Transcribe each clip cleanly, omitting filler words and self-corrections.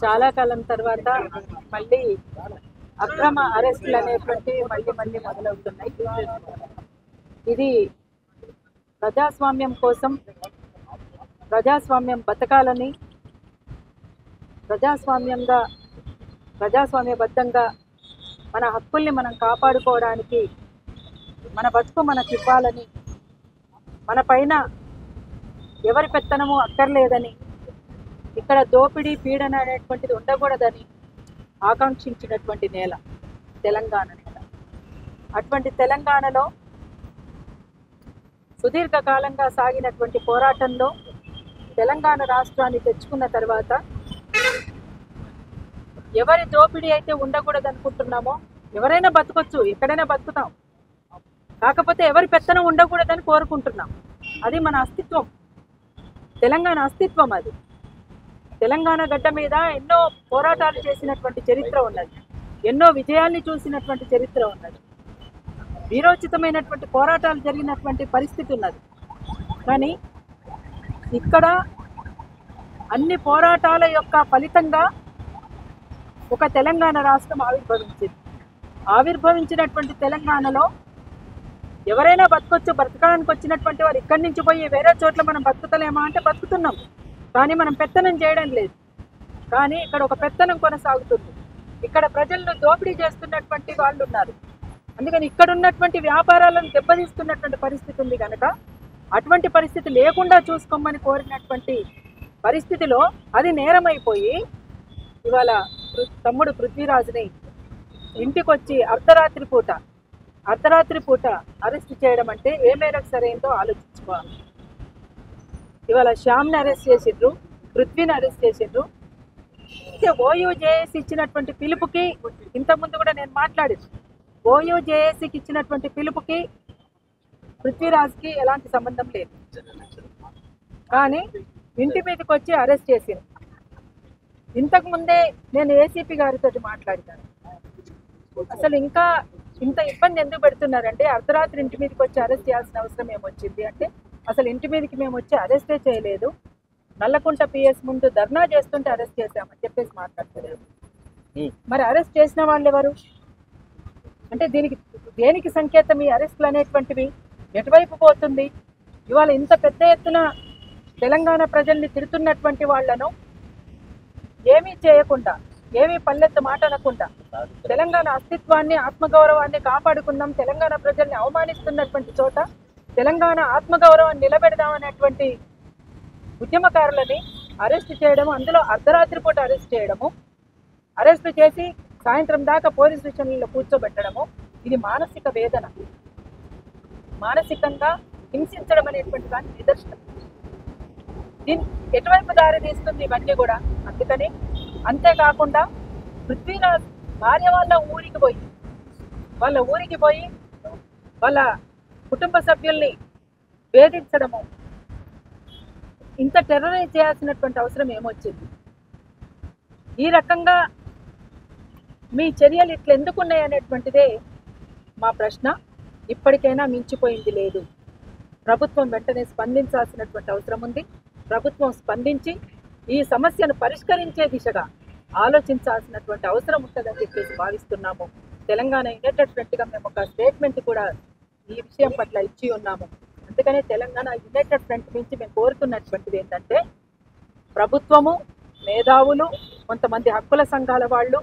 చాలా కాలం తర్వాత మళ్ళీ అక్రమ అరెస్టులు అనేటువంటివి మళ్ళీ మళ్ళీ మొదలవుతున్నాయి. ఇది ప్రజాస్వామ్యం కోసం, ప్రజాస్వామ్యం బతకాలని, ప్రజాస్వామ్యబద్ధంగా మన హక్కుల్ని మనం కాపాడుకోవడానికి మన బతుకు మనకి ఇవ్వాలని, మన పైన ఎవరి పెత్తనము అక్కర్లేదని, ఇక్కడ దోపిడీ పీడన అనేటువంటిది ఉండకూడదని ఆకాంక్షించినటువంటి నేల తెలంగాణ నేల. అటువంటి తెలంగాణలో సుదీర్ఘకాలంగా సాగినటువంటి పోరాటంలో తెలంగాణ రాష్ట్రాన్ని తెచ్చుకున్న తర్వాత ఎవరి దోపిడీ అయితే ఉండకూడదు అనుకుంటున్నామో, ఎవరైనా బతకొచ్చు, ఎక్కడైనా బతుకుతాం, కాకపోతే ఎవరి పెత్తనం ఉండకూడదని కోరుకుంటున్నాం. అది మన అస్తిత్వం, తెలంగాణ అస్తిత్వం. అది తెలంగాణ గడ్డ మీద ఎన్నో పోరాటాలు చేసినటువంటి చరిత్ర ఉన్నది, ఎన్నో విజయాల్ని చూసినటువంటి చరిత్ర ఉన్నది, వీరోచితమైనటువంటి పోరాటాలు జరిగినటువంటి పరిస్థితి ఉన్నది. కానీ ఇక్కడ అన్ని పోరాటాల యొక్క ఫలితంగా ఒక తెలంగాణ రాష్ట్రం ఆవిర్భవించినటువంటి తెలంగాణలో ఎవరైనా బతకొచ్చు, బ్రతకడానికి వచ్చినటువంటి వారు ఇక్కడి నుంచి పోయి వేరే చోట్ల మనం బతుకుతలేమా అంటే బతుకుతున్నాం, కానీ మనం పెత్తనం చేయడం లేదు. కానీ ఇక్కడ ఒక పెత్తనం కొనసాగుతుంది, ఇక్కడ ప్రజలను దోపిడీ చేస్తున్నటువంటి వాళ్ళు ఉన్నారు. అందుకని ఇక్కడ ఉన్నటువంటి వ్యాపారాలను దెబ్బతీస్తున్నటువంటి పరిస్థితి ఉంది కనుక అటువంటి పరిస్థితి లేకుండా చూసుకోమని కోరినటువంటి పరిస్థితిలో అది నేరమైపోయి ఇవాళ తమ్ముడు పృథ్వీరాజ్ని ఇంటికొచ్చి అర్ధరాత్రి పూట అరెస్ట్ చేయడం అంటే ఏ మేరకు సరైందో ఆలోచించుకోవాలి. ఇవాళ శ్యామ్ని అరెస్ట్ చేసిండ్రు, పృథ్వీని అరెస్ట్ చేసిండ్రు. ఓయూజేఏసీ ఇచ్చినటువంటి పిలుపుకి, ఇంతకుముందు కూడా నేను మాట్లాడింది, ఓయూజేఏసీకి ఇచ్చినటువంటి పిలుపుకి పృథ్వీరాజ్కి ఎలాంటి సంబంధం లేదు. కానీ ఇంటి మీదకి వచ్చి అరెస్ట్ చేసింది. ఇంతకుముందే నేను ఏసీపీ గారితో మాట్లాడినాను, అసలు ఇంకా ఇంత ఇబ్బంది ఎందుకు పెడుతున్నారంటే, అర్ధరాత్రి ఇంటి మీదకి వచ్చి అరెస్ట్ చేయాల్సిన అవసరం ఏమొచ్చింది అంటే, అసలు ఇంటి మీదకి మేము వచ్చి అరెస్టే చేయలేదు, నల్లకుంట పిఎస్ ముందు ధర్నా చేస్తుంటే అరెస్ట్ చేశామని చెప్పేసి మాట్లాడలేదు. మరి అరెస్ట్ చేసిన వాళ్ళు ఎవరు అంటే దేనికి సంకేతం ఈ అరెస్టులు అనేటువంటివి? ఎటువైపు పోతుంది? ఇవాళ ఇంత పెద్ద ఎత్తున తెలంగాణ ప్రజల్ని తిడుతున్నటువంటి వాళ్లను ఏమీ చేయకుండా, ఏమీ పల్లెత్తు మాట అనకుండా, తెలంగాణ అస్తిత్వాన్ని, ఆత్మగౌరవాన్ని కాపాడుకుందాం, తెలంగాణ ప్రజల్ని అవమానిస్తున్నటువంటి చోట తెలంగాణ ఆత్మగౌరవాన్ని నిలబెడదామనేటువంటి ఉద్యమకారులని అరెస్ట్ చేయడము, అందులో అర్ధరాత్రి పూట అరెస్ట్ చేయడము, అరెస్టు చేసి సాయంత్రం దాకా పోలీస్ స్టేషన్లలో కూర్చోబెట్టడము, ఇది మానసిక వేదన, మానసికంగా హింసించడం అనేటువంటి దానికి నిదర్శనం. దీన్ని ఎటువైపు దారి తీస్తుంది ఇవన్నీ కూడా. అందుకని అంతేకాకుండా పృథ్వీరాజ్ భార్య వాళ్ళ ఊరికి పోయి వాళ్ళ కుటుంబ సభ్యుల్ని వేధించడము, ఇంత టెర్రరైజ్ చేయాల్సినటువంటి అవసరం ఏమొచ్చింది? ఈ రకంగా మీ చర్యలు ఇట్లా ఎందుకున్నాయి అనేటువంటిదే మా ప్రశ్న. ఇప్పటికైనా మించిపోయింది లేదు. ప్రభుత్వం వెంటనే స్పందించాల్సినటువంటి అవసరం ఉంది. ప్రభుత్వం స్పందించి ఈ సమస్యను పరిష్కరించే దిశగా ఆలోచించాల్సినటువంటి అవసరం ఉంటుందని చెప్పేసి భావిస్తున్నాము. తెలంగాణ యునైటెడ్ ఫ్రంట్గా మేము ఒక స్టేట్మెంట్ కూడా ఈ విషయం పట్ల ఇచ్చి ఉన్నాము. అందుకనే తెలంగాణ యునైటెడ్ ఫ్రంట్ నుంచి మేము కోరుతున్నటువంటిది ఏంటంటే, ప్రభుత్వము, మేధావులు, కొంతమంది హక్కుల సంఘాల వాళ్ళు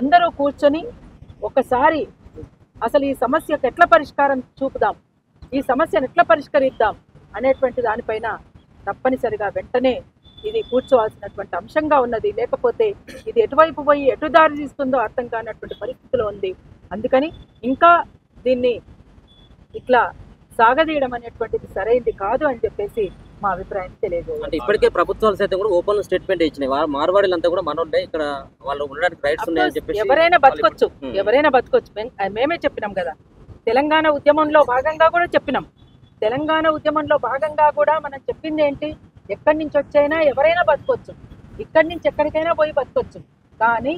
అందరూ కూర్చొని ఒకసారి అసలు ఈ సమస్యకు ఎట్లా పరిష్కారం చూపుదాం, ఈ సమస్యను ఎట్లా పరిష్కరిద్దాం అనేటువంటి దానిపైన తప్పనిసరిగా వెంటనే ఇది కూర్చోవాల్సినటువంటి అంశంగా ఉన్నది. లేకపోతే ఇది ఎటువైపు పోయి ఎటు దారి తీస్తుందో అర్థం కానటువంటి పరిస్థితిలో ఉంది. అందుకని ఇంకా దీన్ని ఇట్లా సాగదీయడం అనేటువంటిది సరైనది కాదు అని చెప్పేసి మా అభిప్రాయం తెలియదు. అంటే ఇప్పటికే ప్రభుత్వాలు సైతం కూడా ఓపెన్ స్టేట్మెంట్ ఇచ్చినాయి, మార్వాడీలంతా కూడా మనోళ్ళే, ఇక్కడ వాళ్ళు ఉండడానికి రైట్స్ ఉన్నాయని చెప్పేసి ఎవరైనా బతకొచ్చు. మేమే చెప్పినాం కదా, తెలంగాణ ఉద్యమంలో భాగంగా కూడా చెప్పినాం. తెలంగాణ ఉద్యమంలో భాగంగా కూడా మనం చెప్పింది ఏంటి, ఎక్కడి నుంచి వచ్చైనా ఎవరైనా బతకొచ్చు, ఇక్కడి నుంచి ఎక్కడికైనా పోయి బతకొచ్చు. కానీ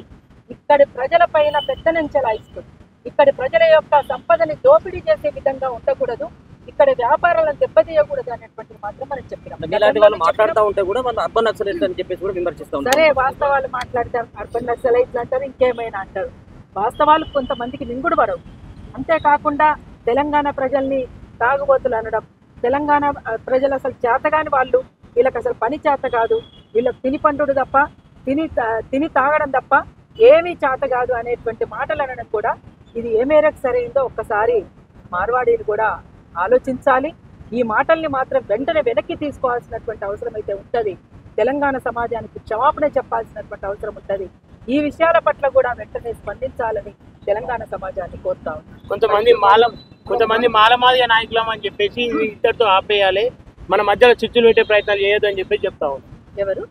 ఇక్కడి ప్రజల పైన పెత్తనం చెలాయిస్తుంది, ఇక్కడి ప్రజల యొక్క సంపదని దోపిడీ చేసే విధంగా ఉండకూడదు. ఇక్కడ వ్యాపారాలను దెబ్బతీయకూడదు అనేటువంటిది మాత్రం మనం చెప్పినాం. ఇలాంటి వాళ్ళు మాట్లాడుతూ ఉంటే కూడా వాళ్ళు అర్బన్ నక్సలైట్లు అని చెప్పేసి కూడా విమర్శిస్తూ ఉంటారు. సరే, వాస్తవాలు మాట్లాడతారు, అర్బన్ నక్సలైట్లు అంటారు, ఇంకేమైనా అంటారు. వాస్తవాలు కొంతమందికి మింగుడు పడవు. అంతేకాకుండా తెలంగాణ ప్రజల్ని తాగుబోతులు అనడం, తెలంగాణ ప్రజలు అసలు చేతగాని వాళ్ళు, వీళ్ళకి అసలు పని చేత కాదు, వీళ్ళకి తిని పండుడు తప్ప తిని తాగడం తప్ప ఏమీ చేత కాదు అనేటువంటి మాటలు అనడం కూడా ఇది ఏ మేరకు సరైందో ఒక్కసారి మార్వాడీలు కూడా ఆలోచించాలి. ఈ మాటల్ని మాత్రం వెంటనే వెనక్కి తీసుకోవాల్సినటువంటి అవసరం అయితే ఉంటుంది. తెలంగాణ సమాజానికి క్షమాపణ చెప్పాల్సినటువంటి అవసరం ఉంటుంది. ఈ విషయాల పట్ల కూడా వెంటనే స్పందించాలని తెలంగాణ సమాజాన్ని కోరుతా ఉన్నాం. కొంతమంది మాలమాదిగ నాయకులం అని చెప్పేసి ఇద్దరితో ఆపేయాలి, మన మధ్యలో చిచ్చులు పెట్టే ప్రయత్నాలు చేయొద్దు అని చెప్పేసి చెప్తా ఉన్నాం. ఎవరు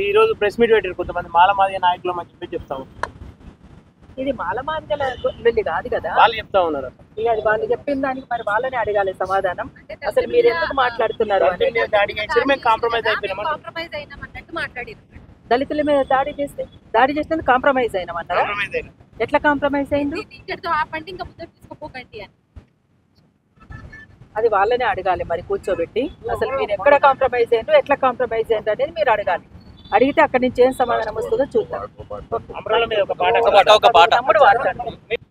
ఈ రోజు ప్రెస్ మీట్ పెట్టారు కొంతమంది మాలమాదిగ నాయకులం అని చెప్పి చెప్తా ఉన్నాం. ఇది మాలమాదిగల వెళ్ళి కాదు కదా, వాళ్ళు చెప్తా ఉన్నారు. ఇక అది వాళ్ళు చెప్పిన దానికి మరి వాళ్ళని అడగాలి సమాధానం. అసలు మీరు ఎందుకు మాట్లాడుతున్నారు అని. దళితుల మీద దాడి చేస్తే కాంప్రమైజ్ అయినామన్నారా? ఎట్లా కాంప్రమైజ్ అయింది? అది వాళ్ళనే అడగాలి మరి కూర్చోబెట్టి. అసలు మీరు ఎక్కడ కాంప్రమైజ్ అయ్యారు, ఎట్లా కాంప్రమైజ్ అయ్యారు అనేది మీరు అడగాలి. అడిగితే అక్కడి నుంచి ఏం సమాధానం వస్తుందో చూద్దాం. తమ్ముడు వాడతాడు.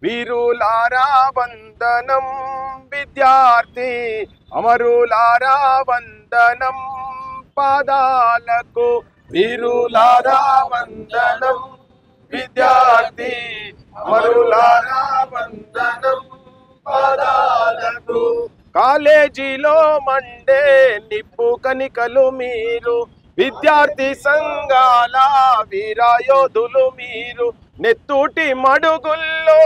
వీరులారా వందనం విద్యార్థి అమరులారా వందనం పాదాలకు, వీరులారా వందనం విద్యార్థి అమరులారా వందనం పాదాలకు. కాలేజీలో మండే నిప్పు కనికలు మీరు, విద్యార్థి సంఘాల వీరాయోధులు మీరు, నెత్తూటి మడుగుల్లో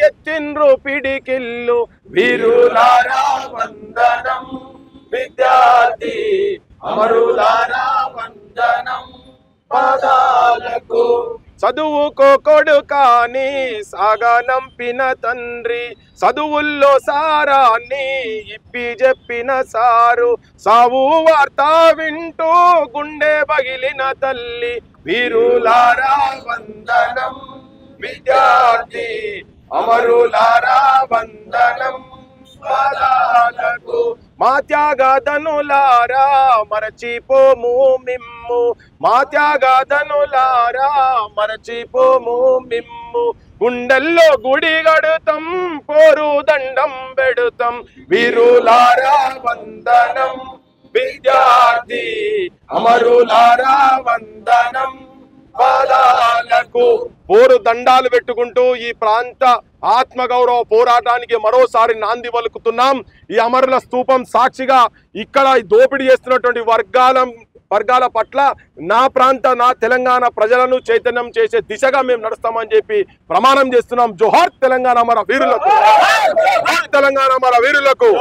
ఎత్తిండ్రు పిడికిల్లు, వీరులారా వందనం విద్యార్థి అమరులారా వందనం పాదాలకు. చదువుకో కొడుకాని సాగనంపిన తండ్రి, చదువుల్లో సారాన్ని ఇప్పి చెప్పిన సారు, సావు వార్త వింటూ గుండె పగిలిన తల్లి, వీరులారా వందనం విద్యార్థి అమరులారా వందనం పాదాలకు. మా త్యాగధనులారా మరచిపోము మిమ్ము, మా త్యాగధనులారా మరచిపోము మిమ్ము, గుండెల్లో గుడి గడుతాం పోరు దండం పెడుతాం, వీరులారా వందనం విద్యార్థి అమరులారా వందనం పాదాలకు. పోరు దండాలు పెట్టుకుంటూ ఈ ప్రాంత ఆత్మగౌరవ పోరాటానికి మరోసారి నాంది పలుకుతున్నాం. ఈ అమరుల స్తూపం సాక్షిగా ఇక్కడ దోపిడీ చేస్తున్నటువంటి వర్గాల పట్ల నా తెలంగాణ ప్రజలను చైతన్యం చేసే దిశగా మేము నడుస్తామని చెప్పి ప్రమాణం చేస్తున్నాం. జోహార్ తెలంగాణ అమర వీరులకు, తెలంగాణ అమర వీరులకు.